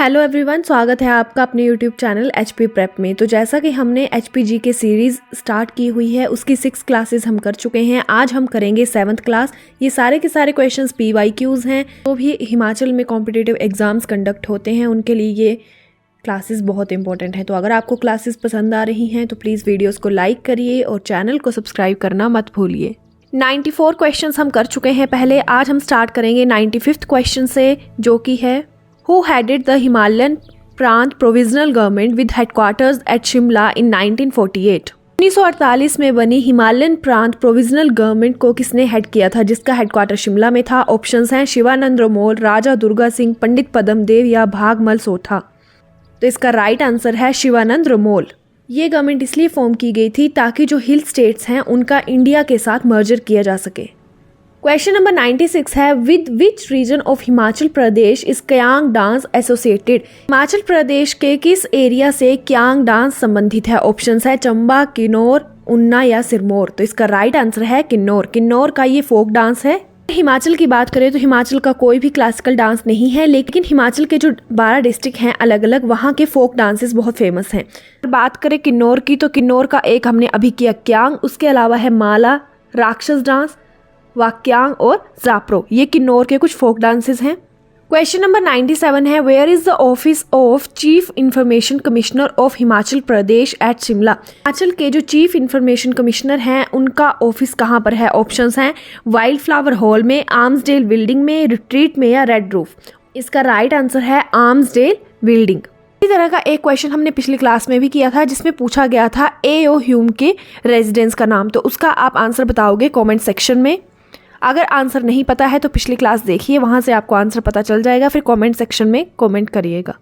Hello everyone, स्वागत है आपका अपने यूट्यूब चैनल एचपी प्रेप में। तो जैसा कि हमने एचपीजी के सीरीज़ स्टार्ट की हुई है, उसकी 6 क्लासेस हम कर चुके हैं। आज हम करेंगे 7th क्लास। ये सारे के सारे क्वेश्चंस PYQs हैं। तो भी हिमाचल में कॉम्पिटिटिव एग्जाम्स कंडक्ट होते हैं, उनके लिए ये क्लासेस बहुत इंपॉर्टेंट है। तो अगर आपको क्लासेस पसंद आ रही हैं तो प्लीज़ वीडियोज़ को लाइक करिए और चैनल को सब्सक्राइब करना मत भूलिए। 94 क्वेश्चंस हम कर चुके हैं पहले। आज हम स्टार्ट करेंगे 95th क्वेश्चन से, जो कि है Who headed the Himalayan Prant Provisional Government with headquarters at Shimla in 1948? 1948 में बनी हिमालयन प्रांत प्रोविजनल गवर्नमेंट को किसने हेड किया था, जिसका हेडक्वार्टर शिमला में था? ऑप्शंस हैं शिवानंद रमोल, राजा दुर्गा सिंह, पंडित पद्मदेव या भागमल सोथा। तो इसका राइट आंसर है शिवानंद रमोल। ये गवर्नमेंट इसलिए फॉर्म की गई थी ताकि जो हिल स्टेट्स हैं उनका इंडिया के साथ मर्जर किया जा सके। क्वेश्चन नंबर 96 है, with which region of Himachal Pradesh is Kyang dance associated? Himachal Pradesh के किस एरिया से क्यांग डांस संबंधित है? ऑप्शंस है चंबा, किन्नौर, उन्ना या सिरमौर। तो इसका राइट आंसर है किन्नौर। किन्नौर का ये फोक डांस है। हिमाचल की बात करें तो हिमाचल का कोई भी क्लासिकल डांस नहीं है, लेकिन हिमाचल के जो 12 डिस्ट्रिक्ट हैं अलग अलग, वहाँ के फोक डांसेस बहुत फेमस हैं। बात करें किन्नौर की तो किन्नौर का एक हमने अभी किया क्यांग, उसके अलावा है माला, राक्षस डांस, वाक्यांग और जाप्रो। ये किन्नौर के कुछ फोक डांसेस हैं। क्वेश्चन नंबर 97 है, where is the office of chief information commissioner of Himachal Pradesh at Shimla? Himachal के जो चीफ इंफॉर्मेशन कमिश्नर हैं उनका ऑफिस कहाँ पर है? ऑप्शंस हैं वाइल्ड फ्लावर हॉल में, आर्म्सडेल बिल्डिंग में, रिट्रीट में या रेड रूफ। इसका राइट आंसर है आर्म्सडेल बिल्डिंग। इसी तरह का एक क्वेश्चन हमने पिछली क्लास में भी किया था, जिसमें पूछा गया था A.O. ह्यूम के रेजिडेंस का नाम। तो उसका आप आंसर बताओगे कॉमेंट सेक्शन में। अगर आंसर नहीं पता है तो पिछली क्लास देखिए, वहां से आपको आंसर पता चल जाएगा, फिर कमेंट सेक्शन में कमेंट करिएगा।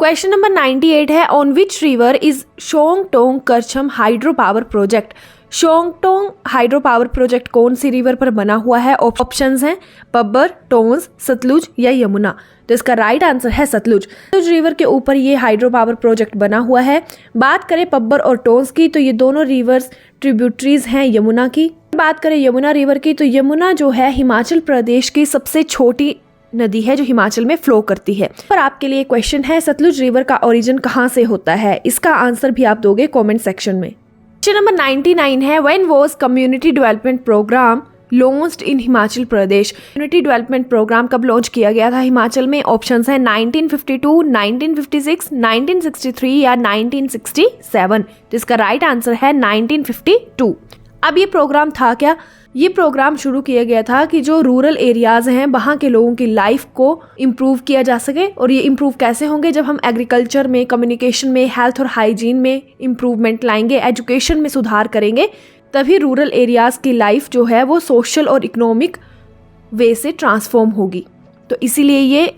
क्वेश्चन नंबर 98 है, on which river is Shongtong Karcham hydro power project? Shongtong hydro power project कौन सी रिवर पर बना हुआ है? ऑप्शंस हैं पब्बर, टोंस, सतलुज या यमुना। तो इसका राइट आंसर है सतलुज। सतलुज रिवर के ऊपर ये हाइड्रो पावर प्रोजेक्ट बना हुआ है। बात करें पब्बर और टोंस की तो ये दोनों रिवर्स ट्रिब्यूटरीज हैं यमुना की। बात करें यमुना रिवर की तो यमुना जो है हिमाचल प्रदेश की सबसे छोटी नदी है जो हिमाचल में फ्लो करती है। पर आपके लिए क्वेश्चन है, सतलुज रिवर का ओरिजिन कहाँ से होता है? इसका आंसर भी आप दोगे कमेंट सेक्शन में। क्वेश्चन नंबर 99 है, when was community development programme launched in Himachal Pradesh? Community development programme कब लॉन्च किया गया था हिमाचल में? ऑप्शंस हैं 1952, 1956, 1963 या 1967। तो इसका राइट आंसर है 1952। अब ये प्रोग्राम था क्या? ये प्रोग्राम शुरू किया गया था कि जो रूरल एरियाज हैं वहाँ के लोगों की लाइफ को इम्प्रूव किया जा सके। और ये इम्प्रूव कैसे होंगे? जब हम एग्रीकल्चर में, कम्युनिकेशन में, हेल्थ और हाइजीन में इम्प्रूवमेंट लाएंगे, एजुकेशन में सुधार करेंगे, तभी रूरल एरियाज की लाइफ जो है वो सोशल और इकोनॉमिक वे से ट्रांसफॉर्म होगी। तो इसीलिए ये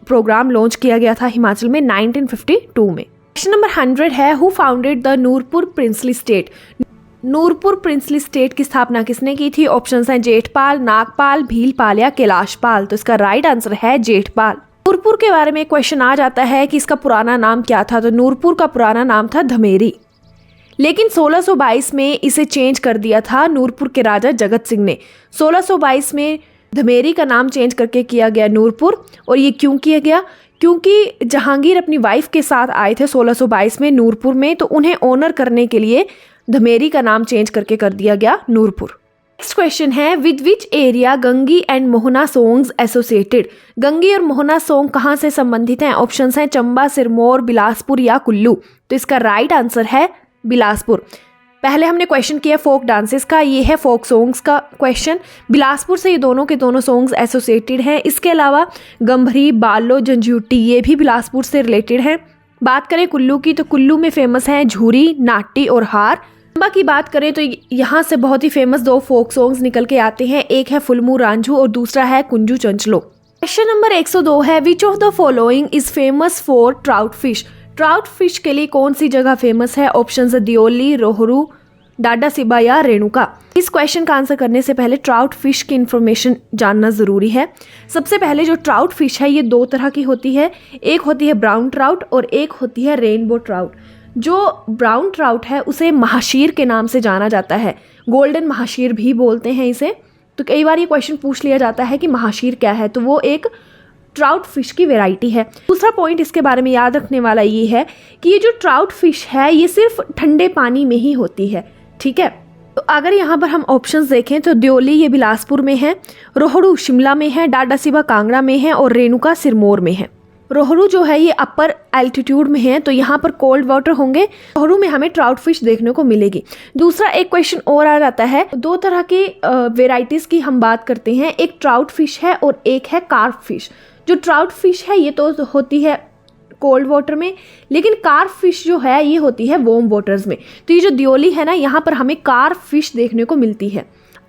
प्रोग्राम लॉन्च किया गया था हिमाचल में 1952 में। क्वेश्चन नंबर 100 है, who founded the Nurpur princely state? Nurpur princely state की स्थापना किसने की थी? ऑप्शंस हैं जेठपाल, नागपाल, भीलपाल या कैलाशपाल। तो इसका राइट आंसर है जेठपाल। नूरपुर के बारे में क्वेश्चन आ जाता है कि इसका पुराना नाम क्या था? तो नूरपुर का पुराना नाम था धमेरी, लेकिन 1622 में इसे चेंज कर दिया था नूरपुर के राजा जगत सिंह ने। 1622 में धमेरी का नाम चेंज करके किया गया नूरपुर। और ये क्यों किया गया? क्योंकि जहांगीर अपनी वाइफ के साथ आए थे 1622 में नूरपुर में, तो उन्हें ऑनर करने के लिए धमेरी का नाम चेंज करके कर दिया गया नूरपुर। नेक्स्ट क्वेश्चन है, with which area Gangi and Mohana songs associated? Gangi और मोहना सॉन्ग कहाँ से संबंधित हैं? ऑप्शंस हैं चंबा, सिरमौर, बिलासपुर या कुल्लू। तो इसका राइट आंसर है बिलासपुर। पहले हमने क्वेश्चन किया फोक डांसेस का, ये है फोक सॉन्ग्स का क्वेश्चन। बिलासपुर से ये दोनों के दोनों सॉन्ग्स एसोसिएटेड हैं। इसके अलावा गंभरी, बालो, जंजूटी ये भी बिलासपुर से रिलेटेड हैं। बात करें कुल्लू की तो कुल्लू में फेमस हैं झूरी, नाटी और हार। चंबा की बात करें तो यहाँ से बहुत ही फेमस 2 फोक सॉन्ग्स निकल के आते हैं, एक है फुलमू रांझू और दूसरा है कुंजू चंचलो। क्वेश्चन नंबर 102 है, which of the following is famous for trout fish? Trout fish के लिए कौन सी जगह फेमस है? ऑप्शंस है दियोली, रोहरू, डाडा सिबा या रेणुका। इस क्वेश्चन का आंसर करने से पहले ट्राउट फिश की इन्फॉर्मेशन जानना जरूरी है। सबसे पहले जो ट्राउट फिश है ये 2 तरह की होती है, एक होती है ब्राउन ट्राउट और एक होती है रेनबो ट्राउट। जो ब्राउन ट्राउट है उसे महाशीर के नाम से जाना जाता है, गोल्डन महाशीर भी बोलते हैं इसे। तो कई बार ये क्वेश्चन पूछ लिया जाता है कि महाशीर क्या है, तो वो एक ट्राउट फिश की वैरायटी है। दूसरा पॉइंट इसके बारे में याद रखने वाला ये है कि ये जो ट्राउट फिश है ये सिर्फ ठंडे पानी में ही होती है, ठीक है। तो अगर यहाँ पर हम ऑप्शंस देखें तो द्योली ये बिलासपुर में है, रोहड़ू शिमला में है, डाडासीबा कांगड़ा में है और रेणुका सिरमौर में है। रोहड़ू जो है ये अपर एल्टीट्यूड में है, तो यहाँ पर कोल्ड वाटर होंगे, रोहड़ू में हमें ट्राउट फिश देखने को मिलेगी। दूसरा एक क्वेश्चन और आ जाता है, दो तरह की वेराइटीज़ की हम बात करते हैं, एक ट्राउट फिश है और एक है कार्प फिश। जो ट्राउट फिश है ये तो होती है कोल्ड वाटर में, लेकिन कार्प फिश जो है ये होती है वार्म वाटर्स में। तो ये जो द्योली है ना, यहाँ पर हमें कार्प फिश देखने को मिलती है।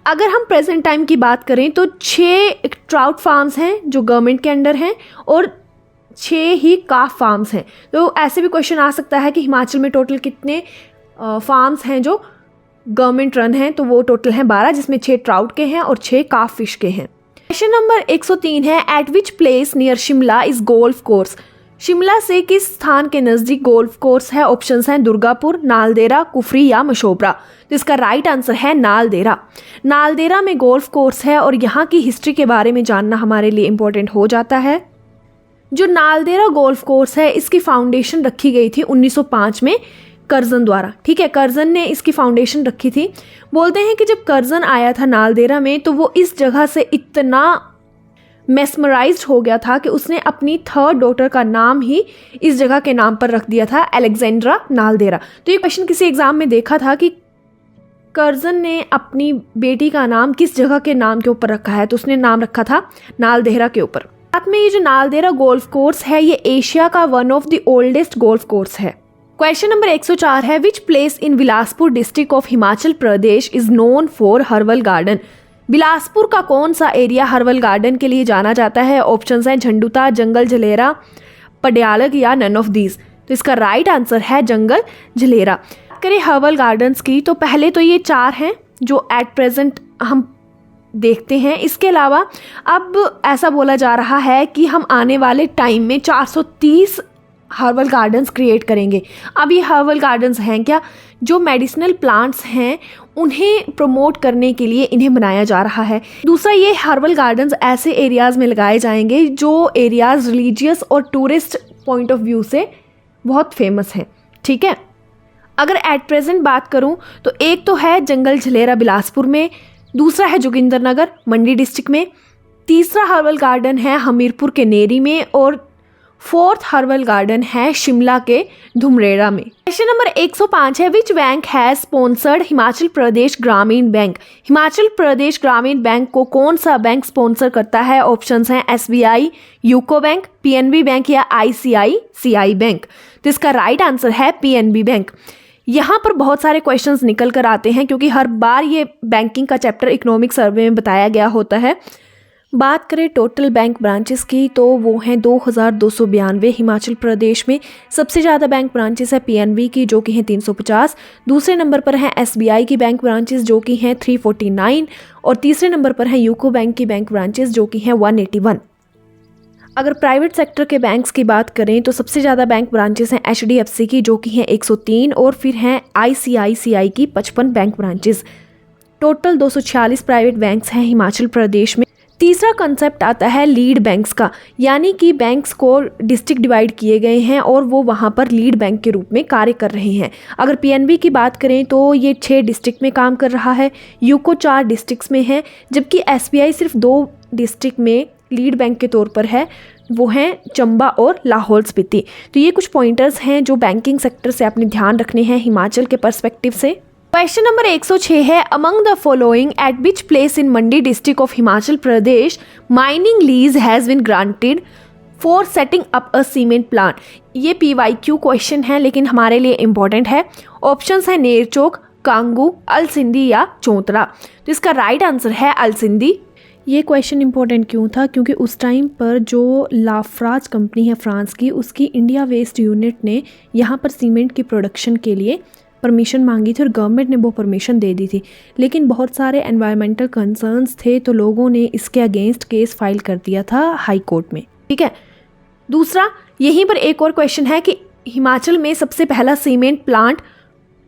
अगर हम प्रेजेंट टाइम की बात करें तो 6 ट्राउट फार्म्स हैं जो गवर्नमेंट के अंडर हैं और 6 ही कार्प फार्म्स हैं। तो ऐसे भी क्वेश्चन आ सकता है कि हिमाचल में टोटल कितने फार्म्स हैं जो गवर्नमेंट रन हैं, तो वो टोटल हैं 12, जिसमें 6 ट्राउट के हैं और 6 कार्प फिश के हैं। क्वेश्चन नंबर 103 है, eight which place near Shimla is golf course. Shimla से किस स्थान के नज़दीक गोल्फ कोर्स है? ऑप्शंस हैं दुर्गापुर, नालदेहरा, कुफरी या मशोबरा। तो इसका राइट आंसर है नालदेहरा। नालदेहरा में गोल्फ कोर्स है और यहाँ की हिस्ट्री के बारे में जानना हमारे लिए इम्पोर्टेंट हो जाता है। जो नालदेहरा गोल्फ कोर्स है इसकी फाउंडेशन रखी गई थी 1905 में कर्जन द्वारा, ठीक है। कर्जन ने इसकी फाउंडेशन रखी थी। बोलते हैं कि जब कर्जन आया था नालदेहरा में तो वो इस जगह से इतना मेस्मराइज्ड हो गया था कि उसने अपनी 3rd डॉटर का नाम ही इस जगह के नाम पर रख दिया था, अलेक्जेंड्रा नालदेहरा। तो ये क्वेश्चन किसी एग्जाम में देखा था कि कर्जन ने अपनी बेटी का नाम किस जगह के नाम के ऊपर रखा है, तो उसने नाम रखा था नालदेहरा के ऊपर। साथ में ये जो नालदेहरा गोल्फ कोर्स है ये एशिया का one of the oldest golf course है। क्वेश्चन नंबर 104 है, विच place in Bilaspur district of Himachal Pradesh is known for herbal garden. Bilaspur का कौन सा एरिया हर्बल गार्डन के लिए जाना जाता है? ऑप्शंस हैं झंडुता, जंगल झलेरा, पडियालग या नन ऑफ दीज। तो इसका राइट आंसर है जंगल झलेरा। करें हर्बल गार्डन्स की तो पहले तो ये 4 हैं जो एट प्रेजेंट हम देखते हैं। इसके अलावा अब ऐसा बोला जा रहा है कि हम आने वाले टाइम में 430 हर्बल गार्डन्स क्रिएट करेंगे। अब ये हर्बल गार्डन्स हैं क्या? जो मेडिसिनल प्लांट्स हैं उन्हें प्रमोट करने के लिए इन्हें बनाया जा रहा है। दूसरा, ये हर्बल गार्डन्स ऐसे एरियाज़ में लगाए जाएंगे जो एरियाज़ रिलीजियस और टूरिस्ट पॉइंट ऑफ व्यू से बहुत फेमस हैं, ठीक है। अगर एट प्रेजेंट बात करूं तो एक तो है जंगल झलेरा बिलासपुर में, दूसरा है जोगिंद्रनगर मंडी डिस्ट्रिक्ट में, तीसरा हर्बल गार्डन है हमीरपुर के नेरी में और 4th हर्बल गार्डन है शिमला के धुमरेड़ा में। क्वेश्चन नंबर 105 है, which bank has sponsored Himachal Pradesh Gramin bank. Himachal Pradesh Gramin bank को कौन सा बैंक स्पॉन्सर करता है? ऑप्शंस हैं SBI, UCO bank, PNB bank या ICICI बैंक। तो इसका राइट आंसर है PNB बैंक। यहाँ पर बहुत सारे क्वेश्चंस निकल कर आते हैं क्योंकि हर बार ये बैंकिंग का चैप्टर इकोनॉमिक सर्वे में बताया गया होता है। बात करें टोटल बैंक ब्रांचेस की तो वो हैं 2292 हिमाचल प्रदेश में। सबसे ज़्यादा बैंक ब्रांचेस है PNB की जो कि हैं 350, दूसरे नंबर पर हैं SBI की बैंक ब्रांचेस जो कि हैं 349 और तीसरे नंबर पर हैं यूको बैंक की बैंक ब्रांचेस जो कि हैं 181। अगर प्राइवेट सेक्टर के बैंक्स की बात करें तो सबसे ज़्यादा बैंक ब्रांचेस हैं HDFC की जो कि हैं 103 और फिर हैं ICICI की 55 bank branches. Total 246 private banks हैं हिमाचल प्रदेश में। तीसरा कंसेप्ट आता है लीड बैंक्स का, यानी कि बैंक्स को डिस्ट्रिक्ट डिवाइड किए गए हैं और वो वहाँ पर लीड बैंक के रूप में कार्य कर रहे हैं। अगर PNB की बात करें तो ये 6 डिस्ट्रिक्ट में काम कर रहा है, यूको 4 डिस्ट्रिक्ट्स में है, जबकि SBI सिर्फ 2 डिस्ट्रिक्ट में लीड बैंक के तौर पर है, वो हैं चंबा और लाहौल स्पीति। तो ये कुछ पॉइंटर्स हैं जो बैंकिंग सेक्टर से आपने ध्यान रखने हैं हिमाचल के पर्सपेक्टिव से। क्वेश्चन नंबर 106 है, among the following at which place in Mandi district of Himachal Pradesh mining lease has been granted for setting up a cement plant. ये PYQ क्वेश्चन है लेकिन हमारे लिए इंपॉर्टेंट है। ऑप्शंस है नेरचौक, कांगू, अलसिंदी या चौंतरा। तो इसका राइट आंसर है अलसिंदी। ये क्वेश्चन इंपॉर्टेंट क्यों था? क्योंकि उस टाइम पर जो लाफ्राज कंपनी है फ्रांस की, उसकी इंडिया वेस्ट यूनिट ने यहाँ पर सीमेंट की प्रोडक्शन के लिए परमिशन मांगी थी और गवर्नमेंट ने वो परमिशन दे दी थी, लेकिन बहुत सारे एनवायरमेंटल कंसर्न्स थे तो लोगों ने इसके अगेंस्ट केस फाइल कर दिया था हाई कोर्ट में, ठीक है। दूसरा, यहीं पर एक और क्वेश्चन है कि हिमाचल में सबसे पहला सीमेंट प्लांट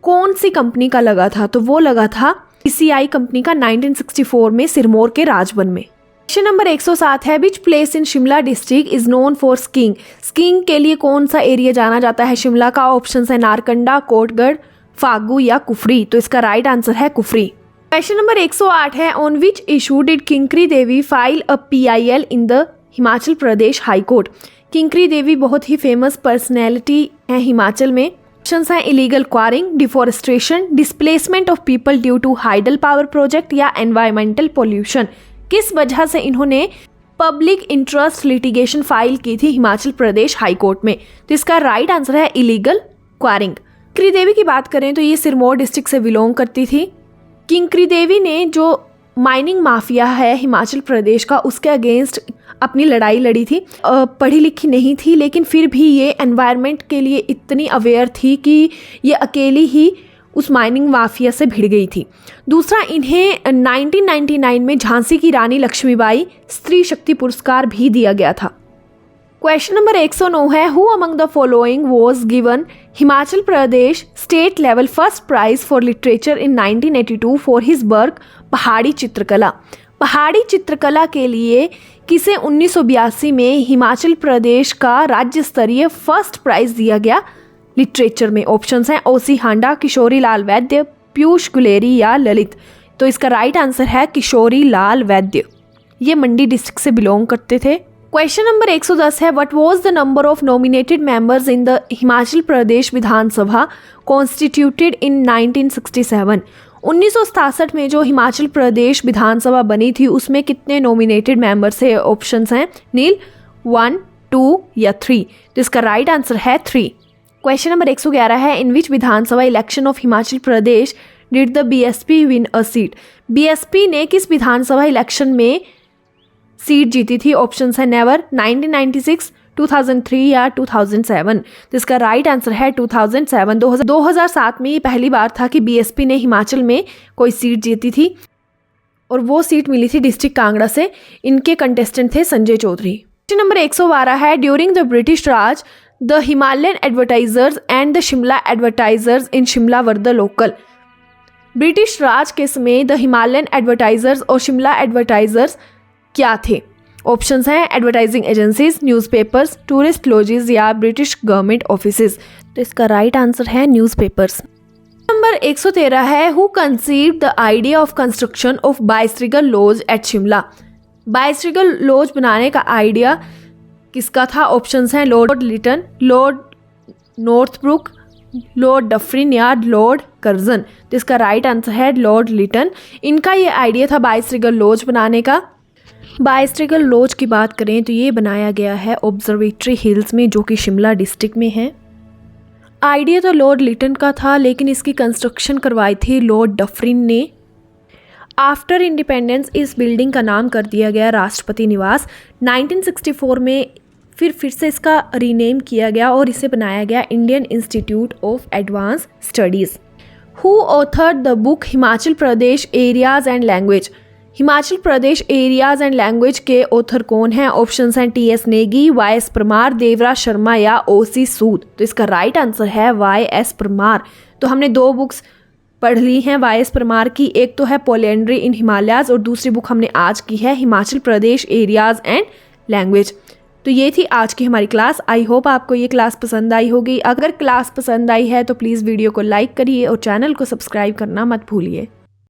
कौन सी कंपनी का लगा था? तो वो लगा था PCI कंपनी का 1964 में सिरमौर के राजवन में। क्वेश्चन नंबर 107 है विच place in Shimla district is known for skiing. Skiing के लिए कौन सा एरिया जाना जाता है शिमला का? ऑप्शन है नारकंडा, कोटगढ़, फागू या कुफरी। तो इसका राइट आंसर है कुफरी। क्वेश्चन नंबर 108 है on which issue did Kinkri Devi file a PIL in the Himachal Pradesh high court. Kinkri Devi बहुत ही फेमस पर्सनैलिटी है हिमाचल में। ऑप्शंस हैं illegal quarrying, deforestation, displacement of people due to hydel power project या एनवायरमेंटल पोल्यूशन। किस वजह से इन्होंने पब्लिक इंटरेस्ट लिटिगेशन फाइल की थी हिमाचल प्रदेश हाई कोर्ट में? तो इसका राइट आंसर है इलीगल क्वारिंग। किंकरी देवी की बात करें तो ये सिरमौर डिस्ट्रिक्ट से बिलोंग करती थी। किंकरी देवी ने जो माइनिंग माफिया है हिमाचल प्रदेश का उसके अगेंस्ट अपनी लड़ाई लड़ी थी। पढ़ी लिखी नहीं थी लेकिन फिर भी ये एनवायरनमेंट के लिए इतनी अवेयर थी कि ये अकेली ही उस माइनिंग माफिया से भिड़ गई थी। दूसरा, इन्हें 1999 में झांसी की रानी लक्ष्मीबाई स्त्री शक्ति पुरस्कार भी दिया गया था। क्वेश्चन नंबर 109 है who among the following was given Himachal Pradesh state level first prize for literature in 1982 for his work Pahari Chitrakala. पहाड़ी चित्रकला के लिए किसे 1982 में हिमाचल प्रदेश का राज्य स्तरीय फर्स्ट प्राइज दिया गया लिटरेचर में? ऑप्शंस हैं ओसी हांडा, किशोरी लाल वैद्य, पीयूष गुलेरी या ललित। तो इसका राइट आंसर है किशोरी लाल वैद्य। ये मंडी डिस्ट्रिक्ट से बिलोंग करते थे। क्वेश्चन नंबर 110 है what was the number of nominated members in the Himachal Pradesh Vidhan Sabha constituted इन 1967। 1967 में जो हिमाचल प्रदेश विधानसभा बनी थी उसमें कितने नॉमिनेटेड मेंबर्स है? ऑप्शंस हैं नील 1, 2 या 3। तो इसका राइट आंसर है 3। क्वेश्चन नंबर 111 है in which Vidhansabha election of Himachal Pradesh did the BSP win a seat. BSP ने किस विधानसभा इलेक्शन में सीट जीती थी? ऑप्शंस है नेवर, 1996, 2003 या 2007। तो इसका राइट आंसर है 2007। 2007 में ये पहली बार था कि BSP ने हिमाचल में कोई सीट जीती थी और वो सीट मिली थी डिस्ट्रिक्ट कांगड़ा से। इनके कंटेस्टेंट थे संजय चौधरी। क्वेश्चन नंबर 112 है during the British Raj the Himalayan advertisers and the Shimla advertisers in Shimla were the local. British Raj के समय द हिमालयन एडवर्टाइजर्स और शिमला एडवर्टाइजर्स क्या थे? ऑप्शंस हैं advertising agencies, newspapers, tourist lodges या ब्रिटिश गवर्नमेंट ऑफिसेज। तो इसका राइट आंसर है न्यूज़पेपर्स। नंबर 113 है who conceived the idea of construction of viceregal lodge at Shimla. Viceregal lodge बनाने का आइडिया किसका था? ऑप्शंस हैं Lord Lytton, Lord Northbrook, Lord Dufferin या लॉर्ड कर्जन। तो इसका राइट आंसर है लॉर्ड लिटन। इनका ये आइडिया था बायस्ट्रिगल लॉज बनाने का। बायस्ट्रिगल लॉज की बात करें तो ये बनाया गया है ऑब्जर्वेटरी हिल्स में जो कि शिमला डिस्ट्रिक्ट में है। आइडिया तो लॉर्ड लिटन का था लेकिन इसकी कंस्ट्रक्शन करवाई थी लॉर्ड डफरिन ने। आफ्टर इंडिपेंडेंस इस बिल्डिंग का नाम कर दिया गया राष्ट्रपति निवास। 1964 में फिर से इसका रीनेम किया गया और इसे बनाया गया Indian institute of advance studies. Who authored the book Himachal Pradesh areas and language. Himachal Pradesh areas and language के ऑथर कौन हैं? ऑप्शंस हैं TS नेगी, YS परमार, देवराज शर्मा या OC सूद। तो इसका राइट आंसर है YS परमार। तो हमने 2 बुक्स पढ़ ली हैं YS परमार की। एक तो है पोलियंड्री इन हिमालयाज और दूसरी बुक हमने आज की है Himachal Pradesh areas and language. तो ये थी आज की हमारी क्लास। आई होप आपको ये क्लास पसंद आई होगी। अगर क्लास पसंद आई है तो प्लीज़ वीडियो को लाइक करिए और चैनल को सब्सक्राइब करना मत भूलिए।